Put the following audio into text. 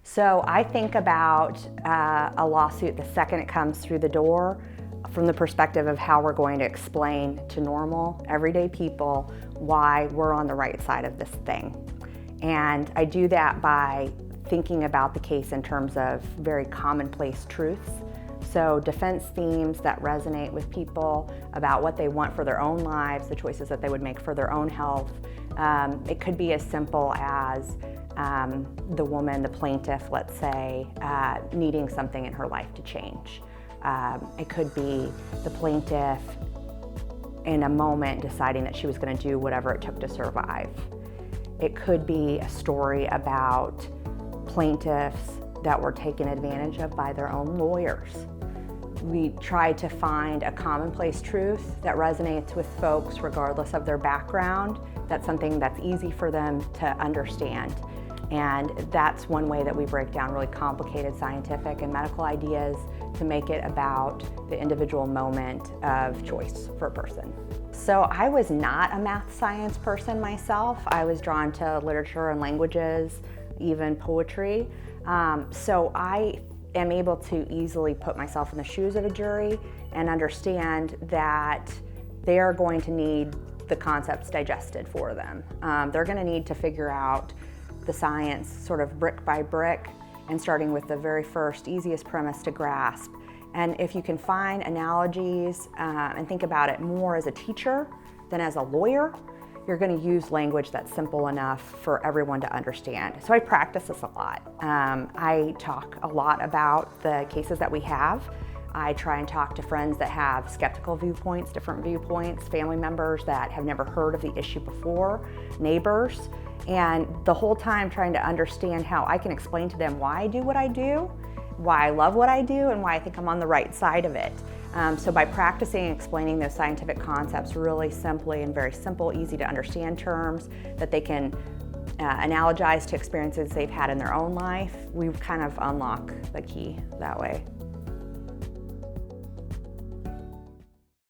So I think about a lawsuit the second it comes through the door from the perspective of how we're going to explain to normal, everyday people why we're on the right side of this thing. And I do that by thinking about the case in terms of very commonplace truths. So defense themes that resonate with people about what they want for their own lives, the choices that they would make for their own health. It could be as simple as the woman, the plaintiff, let's say, needing something in her life to change. It could be the plaintiff in a moment deciding that she was going to do whatever it took to survive. It could be a story about plaintiffs that were taken advantage of by their own lawyers. We try to find a commonplace truth that resonates with folks regardless of their background. That's something that's easy for them to understand. And that's one way that we break down really complicated scientific and medical ideas to make it about the individual moment of choice for a person. So I was not a math science person myself. I was drawn to literature and languages, even poetry. So I am able to easily put myself in the shoes of a jury and understand that they are going to need the concepts digested for them. They're going to need to figure out the science sort of brick by brick and starting with the very first easiest premise to grasp. And if you can find analogies and think about it more as a teacher than as a lawyer, you're going to use language that's simple enough for everyone to understand. So I practice this a lot. I talk a lot about the cases that we have. I try and talk to friends that have skeptical viewpoints, different viewpoints, family members that have never heard of the issue before, neighbors, and the whole time trying to understand how I can explain to them why I do what I do, why I love what I do, and why I think I'm on the right side of it. So by practicing and explaining those scientific concepts really simply in very simple, easy to understand terms that they can analogize to experiences they've had in their own life, we kind of unlock the key that way.